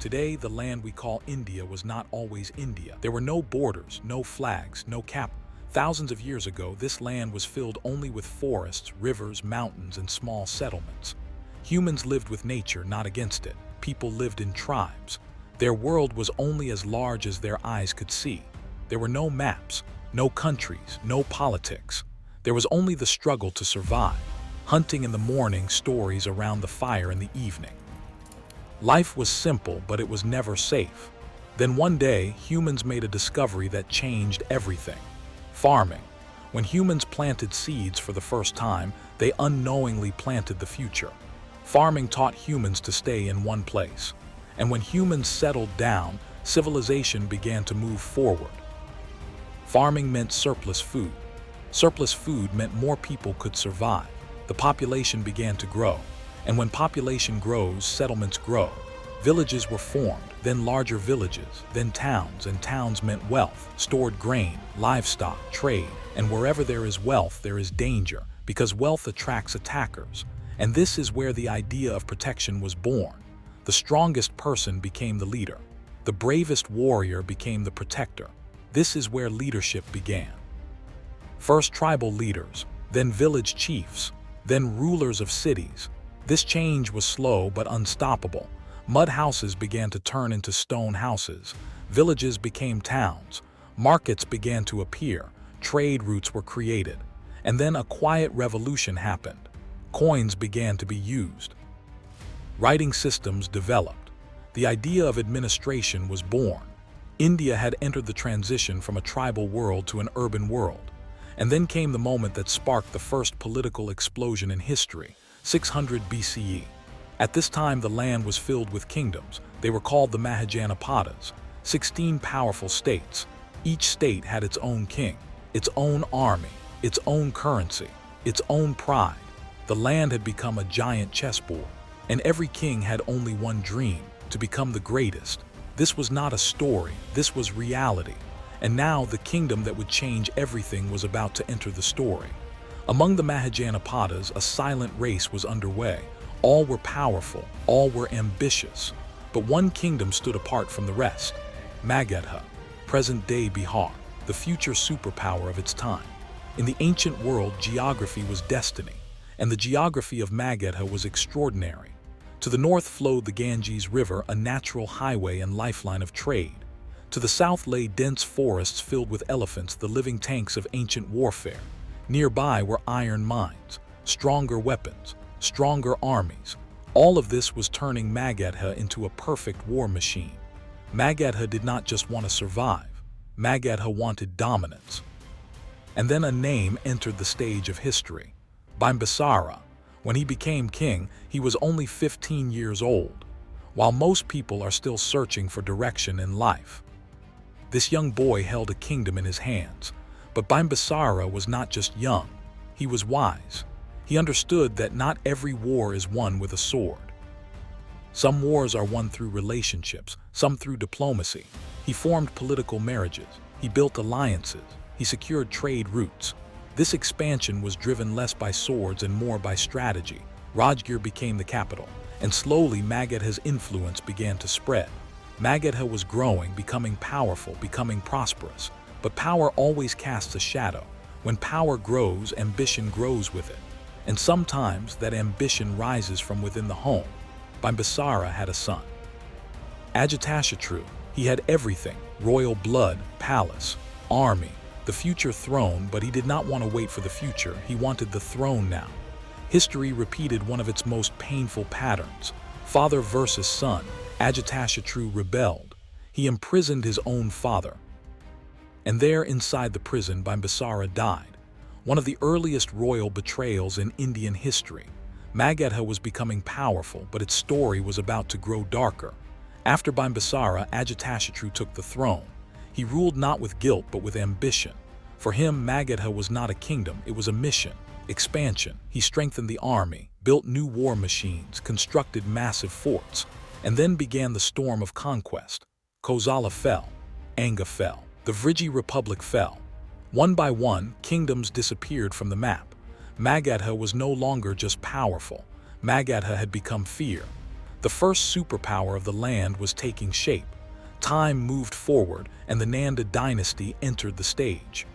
Today, the land we call India was not always India. There were no borders, no flags, no cap. Thousands of years ago, this land was filled only with forests, rivers, mountains, and small settlements. Humans lived with nature, not against it. People lived in tribes. Their world was only as large as their eyes could see. There were no maps, no countries, no politics. There was only the struggle to survive, hunting in the morning, stories around the fire in the evening. Life was simple, but it was never safe. Then one day, humans made a discovery that changed everything. Farming. When humans planted seeds for the first time, they unknowingly planted the future. Farming taught humans to stay in one place. And when humans settled down, civilization began to move forward. Farming meant surplus food. Surplus food meant more people could survive. The population began to grow. And when population grows, settlements grow. Villages were formed, then larger villages, then towns, and towns meant wealth, stored grain, livestock, trade. And wherever there is wealth, there is danger, because wealth attracts attackers. And this is where the idea of protection was born. The strongest person became the leader. The bravest warrior became the protector. This is where leadership began. First tribal leaders, then village chiefs, then rulers of cities. This change was slow but unstoppable. Mud houses began to turn into stone houses. Villages became towns. Markets began to appear. Trade routes were created. And then a quiet revolution happened. Coins began to be used. Writing systems developed. The idea of administration was born. India had entered the transition from a tribal world to an urban world. And then came the moment that sparked the first political explosion in history, 600 BCE. At this time, the land was filled with kingdoms. They were called the Mahajanapadas, 16 powerful states. Each state had its own king, its own army, its own currency, its own pride. The land had become a giant chessboard, and every king had only one dream, to become the greatest. This was not a story, this was reality. And now the kingdom that would change everything was about to enter the story. Among the Mahajanapadas, a silent race was underway. All were powerful, all were ambitious. But one kingdom stood apart from the rest. Magadha, present-day Bihar, the future superpower of its time. In the ancient world, geography was destiny, and the geography of Magadha was extraordinary. To the north flowed the Ganges River, a natural highway and lifeline of trade. To the south lay dense forests filled with elephants, the living tanks of ancient warfare. Nearby were iron mines, stronger weapons, stronger armies. All of this was turning Magadha into a perfect war machine. Magadha did not just want to survive. Magadha wanted dominance. And then a name entered the stage of history. Bimbisara. When he became king, he was only 15 years old, while most people are still searching for direction in life. This young boy held a kingdom in his hands, but Bimbisara was not just young, he was wise. He understood that not every war is won with a sword. Some wars are won through relationships, some through diplomacy. He formed political marriages, he built alliances, he secured trade routes. This expansion was driven less by swords and more by strategy. Rajgir became the capital, and slowly Magadha's influence began to spread. Magadha was growing, becoming powerful, becoming prosperous. But power always casts a shadow. When power grows, ambition grows with it. And sometimes that ambition rises from within the home. Bimbisara had a son, Ajatashatru. He had everything: royal blood, palace, army, the future throne, but he did not want to wait for the future. He wanted the throne now. History repeated one of its most painful patterns. Father versus son. Ajatashatru rebelled. He imprisoned his own father. And there, inside the prison, Bimbisara died. One of the earliest royal betrayals in Indian history. Magadha was becoming powerful, but its story was about to grow darker. After Bimbisara, Ajatashatru took the throne. He ruled not with guilt, but with ambition. For him, Magadha was not a kingdom, it was a mission. Expansion. He strengthened the army, built new war machines, constructed massive forts. And then began the storm of conquest. Kosala fell. Anga fell. The Vriji Republic fell. One by one, kingdoms disappeared from the map. Magadha was no longer just powerful. Magadha had become fear. The first superpower of the land was taking shape. Time moved forward, and the Nanda dynasty entered the stage.